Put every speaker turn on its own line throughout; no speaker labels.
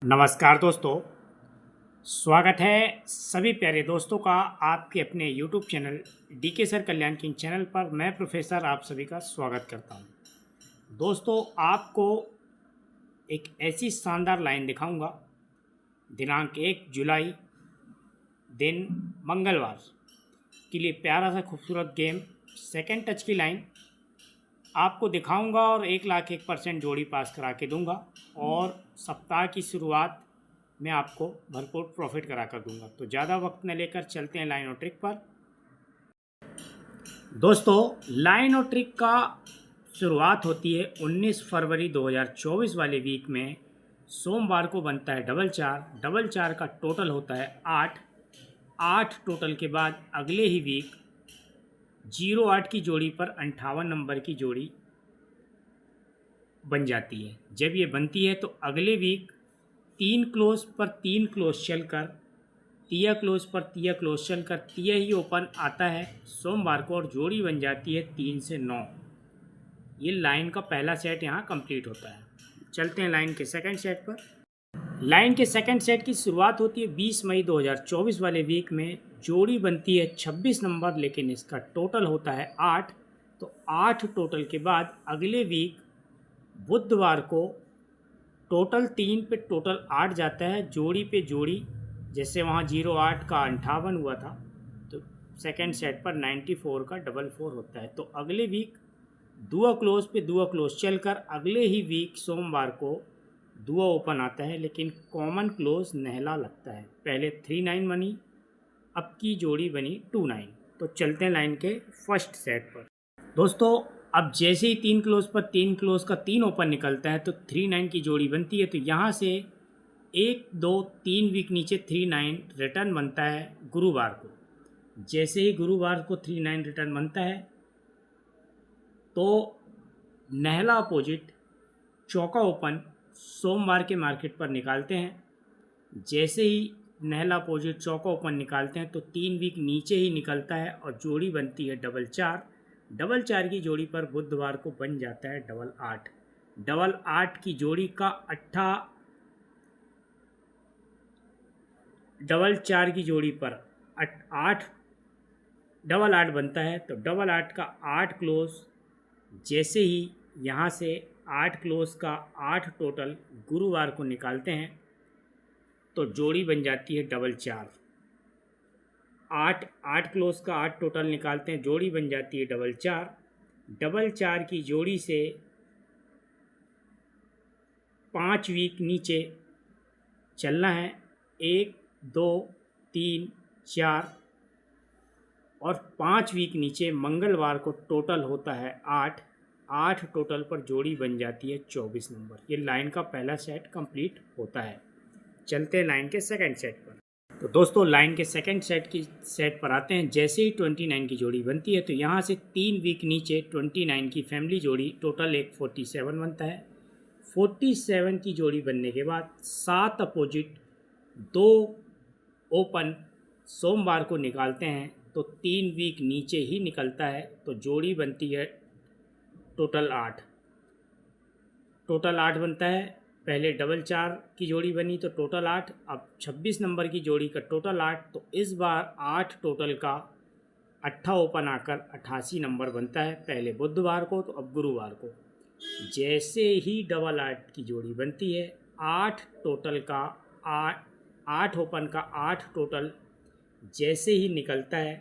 नमस्कार दोस्तों, स्वागत है सभी प्यारे दोस्तों का आपके अपने YouTube चैनल डीके सर कल्याण किंग चैनल पर। मैं प्रोफेसर आप सभी का स्वागत करता हूं। दोस्तों, आपको एक ऐसी शानदार लाइन दिखाऊंगा। दिनांक 1 जुलाई दिन मंगलवार के लिए प्यारा सा खूबसूरत गेम सेकंड टच की लाइन आपको दिखाऊंगा और 1,01% जोड़ी पास करा के दूंगा और सप्ताह की शुरुआत में आपको भरपूर प्रॉफिट करा कर दूंगा। तो ज़्यादा वक्त न लेकर चलते हैं लाइन और ट्रिक पर। दोस्तों, लाइन और ट्रिक का शुरुआत होती है 19 फरवरी 2024 वाले वीक में। सोमवार को बनता है डबल चार। डबल चार का टोटल होता है 8। 8 टोटल के बाद अगले ही वीक 08 की जोड़ी पर 58 नंबर की जोड़ी बन जाती है। जब ये बनती है तो अगले वीक 3 क्लोज पर 3 क्लोज चलकर तिया क्लोज पर तिया क्लोज चलकर तिया ही ओपन आता है सोमवार को और जोड़ी बन जाती है 3 से 9। ये लाइन का पहला सेट यहाँ कंप्लीट होता है। चलते हैं लाइन के सेकंड सेट पर। लाइन के सेकंड सेट की शुरुआत होती है 20 मई 2024 वाले वीक में। जोड़ी बनती है 26 नंबर, लेकिन इसका टोटल होता है 8। तो 8 टोटल के बाद अगले वीक बुधवार को टोटल 3 पे टोटल 8 जाता है। जोड़ी पे जोड़ी, जैसे वहाँ 08 का 58 हुआ था, तो सेकंड सेट पर 94 का 44 होता है। तो अगले वीक दुआ क्लोज पे दुआ क्लोज चलकर अगले ही वीक सोमवार को दुआ ओपन आता है, लेकिन कॉमन क्लोज नहला लगता है। पहले 39 बनी, अब की जोड़ी बनी 29। तो चलते हैं लाइन के फर्स्ट सेट पर। दोस्तों, अब जैसे ही 3 क्लोज पर 3 क्लोज का 3 ओपन निकलता है तो 39 की जोड़ी बनती है। तो यहाँ से 1 2 3 वीक नीचे 39 रिटर्न बनता है गुरुवार को। जैसे ही गुरुवार को 39 रिटर्न बनता है तो नहला अपोजिट चौका ओपन सोमवार के मार्केट पर निकालते हैं। जैसे ही नहला अपोजिट चौका ओपन निकालते हैं तो 3 वीक नीचे ही निकलता है और जोड़ी बनती है डबल चार। डबल चार की जोड़ी पर बुधवार को बन जाता है डबल आठ। डबल आठ की जोड़ी का डबल चार की जोड़ी पर 8 डबल 8 बनता है। तो डबल 8 का 8 क्लोज, जैसे ही यहाँ से 8 क्लोज का 8 टोटल गुरुवार को निकालते हैं तो जोड़ी बन जाती है डबल चार। 8 क्लोज का 8 टोटल निकालते हैं, जोड़ी बन जाती है डबल चार। डबल चार की जोड़ी से 5 वीक नीचे चलना है। 1 2 3 4 और 5 वीक नीचे मंगलवार को टोटल होता है 8। 8 टोटल पर जोड़ी बन जाती है 24 नंबर। ये लाइन का पहला सेट कंप्लीट होता है। चलते हैं लाइन के सेकंड सेट पर। तो दोस्तों, लाइन के सेकंड सेट पर आते हैं। जैसे ही 29 की जोड़ी बनती है तो यहाँ से 3 वीक नीचे 29 की फैमिली जोड़ी टोटल एक 47 बनता है। 47 की जोड़ी बनने के बाद 7 अपोजिट 2 ओपन सोमवार को निकालते हैं तो 3 वीक नीचे ही निकलता है। तो जोड़ी बनती है टोटल 8। टोटल 8 बनता है। पहले डबल चार की जोड़ी बनी तो टोटल 8, अब 26 नंबर की जोड़ी का टोटल 8। तो इस बार 8 टोटल का 8 ओपन आकर 88 नंबर बनता है। पहले बुधवार को तो अब गुरुवार को। जैसे ही डबल 8 की जोड़ी बनती है, 8 टोटल का 8 ओपन का 8 टोटल जैसे ही निकलता है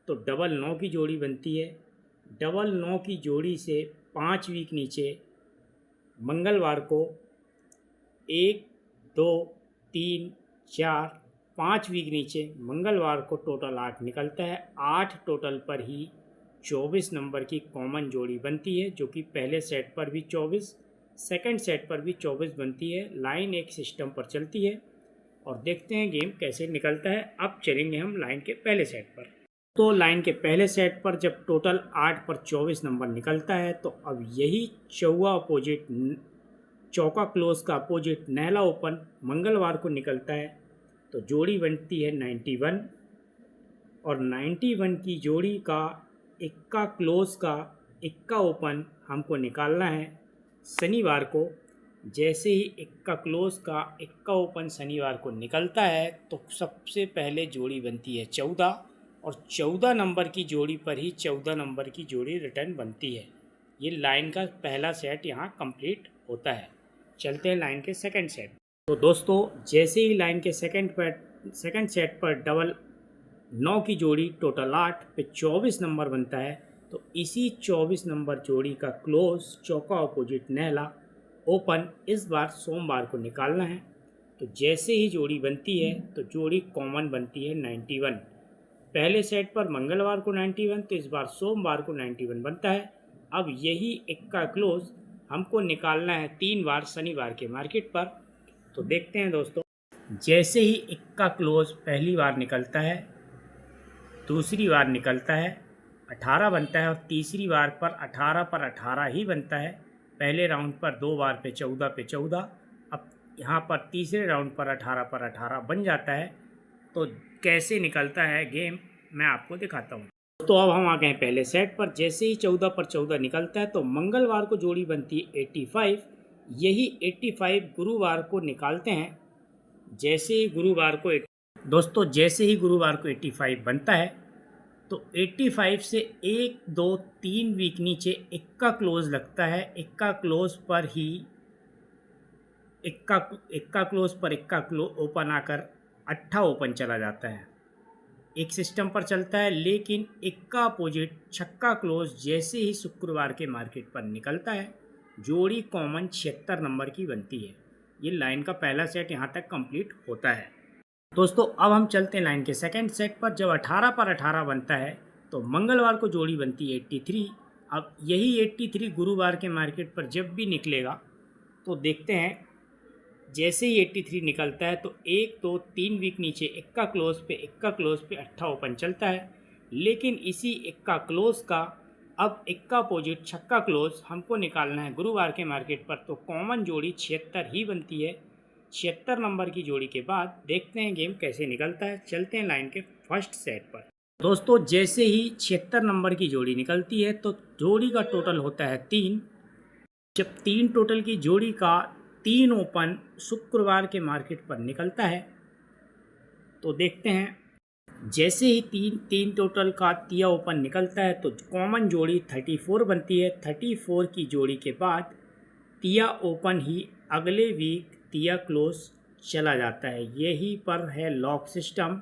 तो डबल 9 की जोड़ी बनती है। डबल 9 की जोड़ी से 5 वीक नीचे मंगलवार को 1 2 3 4 5 वीक नीचे मंगलवार को टोटल 8 निकलता है। 8 टोटल पर ही 24 नंबर की कॉमन जोड़ी बनती है, जो कि पहले सेट पर भी 24, सेकंड सेट पर भी 24 बनती है। लाइन एक सिस्टम पर चलती है और देखते हैं गेम कैसे निकलता है। अब चलेंगे हम लाइन के पहले सेट पर। तो लाइन के पहले सेट पर जब टोटल 8 पर 24 नंबर निकलता है तो अब यही चौवा अपोजिट चौका क्लोज का अपोजिट नहला ओपन मंगलवार को निकलता है तो जोड़ी बनती है 91। और 91 की जोड़ी का इक्का क्लोज का इक्का ओपन हमको निकालना है शनिवार को। जैसे ही इक्का क्लोज का इक्का ओपन शनिवार को निकलता है तो सबसे पहले जोड़ी बनती है 14 और 14 नंबर की जोड़ी पर ही 14 नंबर की जोड़ी रिटर्न बनती है। ये लाइन का पहला सेट यहाँ कंप्लीट होता है। चलते हैं लाइन के सेकंड सेट। तो दोस्तों जैसे ही लाइन के सेकंड सेट पर डबल 9 की जोड़ी टोटल 8 पे 24 नंबर बनता है, तो इसी 24 नंबर जोड़ी का क्लोज चौका ऑपोजिट नहला ओपन इस बार सोमवार को निकालना है। तो जैसे ही जोड़ी बनती है तो जोड़ी कॉमन बनती है 91। पहले सेट पर मंगलवार को 91, तो इस बार सोमवार को 91 बनता है। अब यही इक्का क्लोज हमको निकालना है 3 बार शनिवार के मार्केट पर। तो देखते हैं दोस्तों, जैसे ही इक्का क्लोज पहली बार निकलता है, दूसरी बार निकलता है 18 बनता है और तीसरी बार पर 18 पर 18 ही बनता है। पहले राउंड पर 2 बार पे 14 पे 14, अब यहाँ पर तीसरे राउंड पर 18 पर 18 बन जाता है। तो कैसे निकलता है गेम मैं आपको दिखाता हूँ। तो अब हम आ गए पहले सेट पर। जैसे ही 14 पर 14 निकलता है तो मंगलवार को जोड़ी बनती है 85। यही 85 गुरुवार को निकालते हैं। जैसे ही गुरुवार को दोस्तों जैसे ही गुरुवार को 85 बनता है तो 85 से 1 2 3 वीक नीचे इक्का क्लोज लगता है। इक्का क्लोज पर ही इक्का क्लोज पर इक्का ओपन आकर 8 ओपन चला जाता है। एक सिस्टम पर चलता है, लेकिन इक्का अपोजिट छक्का क्लोज जैसे ही शुक्रवार के मार्केट पर निकलता है जोड़ी कॉमन 76 नंबर की बनती है। ये लाइन का पहला सेट यहाँ तक कंप्लीट होता है। दोस्तों अब हम चलते हैं लाइन के सेकंड सेट पर। जब 18 पर 18 बनता है तो मंगलवार को जोड़ी बनती है 83। अब यही 83 गुरुवार के मार्केट पर जब भी निकलेगा तो देखते हैं, जैसे ही 83 निकलता है तो 1 2 3 वीक नीचे इक्का क्लोज पे 8 ओपन चलता है। लेकिन इसी इक्का क्लोज का अब इक्का अपोजिट छक्का क्लोज हमको निकालना है गुरुवार के मार्केट पर, तो कॉमन जोड़ी 76 ही बनती है। 76 नंबर की जोड़ी के बाद देखते हैं गेम कैसे निकलता है। चलते हैं लाइन के फर्स्ट सेट पर। दोस्तों जैसे ही 76 नंबर की जोड़ी निकलती है तो जोड़ी का टोटल होता है 3। जब 3 टोटल की जोड़ी का 3 ओपन शुक्रवार के मार्केट पर निकलता है तो देखते हैं, जैसे ही 3 टोटल का तिया ओपन निकलता है तो कॉमन जोड़ी 34 बनती है। 34 की जोड़ी के बाद तिया ओपन ही अगले वीक तिया क्लोज चला जाता है। यही पर है लॉक सिस्टम,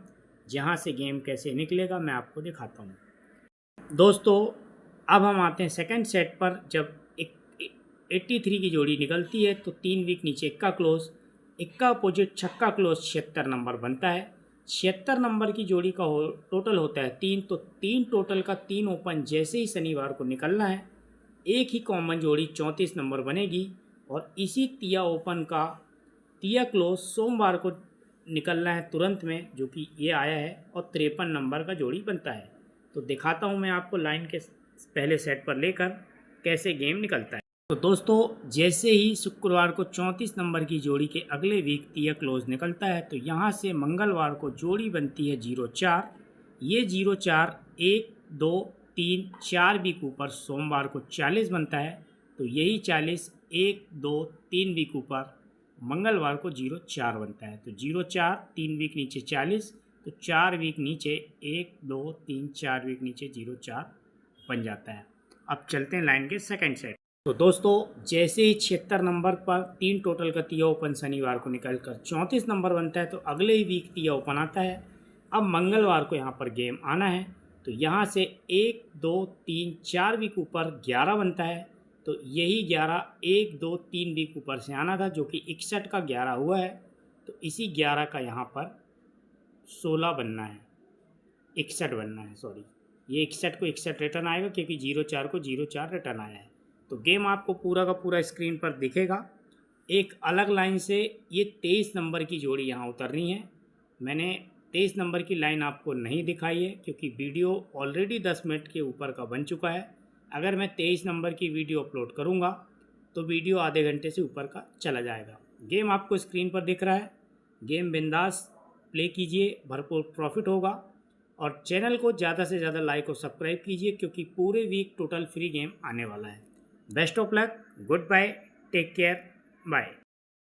जहां से गेम कैसे निकलेगा मैं आपको दिखाता हूं। दोस्तों अब हम आते हैं सेकंड सेट पर। जब 83 की जोड़ी निकलती है तो 3 वीक नीचे इक्का अपोजिट छक्का क्लोज 76 नंबर बनता है। 76 नंबर की जोड़ी का टोटल होता है 3, तो 3 टोटल का 3 ओपन जैसे ही शनिवार को निकलना है एक ही कॉमन जोड़ी 34 नंबर बनेगी। और इसी तिया ओपन का तिया क्लोज सोमवार को निकलना है तुरंत में, जो कि ये आया है, और 53 नंबर का जोड़ी बनता है। तो दिखाता हूँ मैं आपको लाइन के पहले सेट पर लेकर कैसे गेम निकलता है। तो दोस्तों जैसे ही शुक्रवार को 34 नंबर की जोड़ी के अगले वीक तिया क्लोज निकलता है तो यहाँ से मंगलवार को जोड़ी बनती है 04। ये 04 1 2 3 4 वीक ऊपर सोमवार को 40 बनता है, तो यही 40 1 2 3 वीक ऊपर मंगलवार को 04 बनता है। तो 04 3 वीक नीचे 40, तो 4 वीक नीचे 1 2 3 4 वीक नीचे 04 बन जाता है। अब चलते हैं लाइन के सेकंड सेट। तो दोस्तों जैसे ही 76 नंबर पर 3 टोटल का तिया ओपन शनिवार को निकलकर 34 नंबर बनता है तो अगले ही वीक तिया ओपन आता है। अब मंगलवार को यहाँ पर गेम आना है, तो यहाँ से 1 2 3 4 वीक ऊपर 11 बनता है, तो यही 11 1 2 3 वीक ऊपर से आना था, जो कि 61 का 11 हुआ है। तो इसी 11 का यहाँ पर 16 बनना है, 61 बनना है, सॉरी, ये 61 को 61 रिटर्न आएगा क्योंकि 04 को 04 रिटर्न आया है। तो गेम आपको पूरा का पूरा स्क्रीन पर दिखेगा। एक अलग लाइन से ये 23 नंबर की जोड़ी यहाँ उतरनी है। मैंने 23 नंबर की लाइन आपको नहीं दिखाई है क्योंकि वीडियो ऑलरेडी 10 मिनट के ऊपर का बन चुका है। अगर मैं 23 नंबर की वीडियो अपलोड करूँगा तो वीडियो आधे घंटे से ऊपर का चला जाएगा। गेम आपको स्क्रीन पर दिख रहा है। गेम बिंदास प्ले कीजिए, भरपूर प्रॉफिट होगा। और चैनल को ज़्यादा से ज़्यादा लाइक और सब्सक्राइब कीजिए क्योंकि पूरे वीक टोटल फ्री गेम आने वाला है। Best of luck, good bye, take care, bye.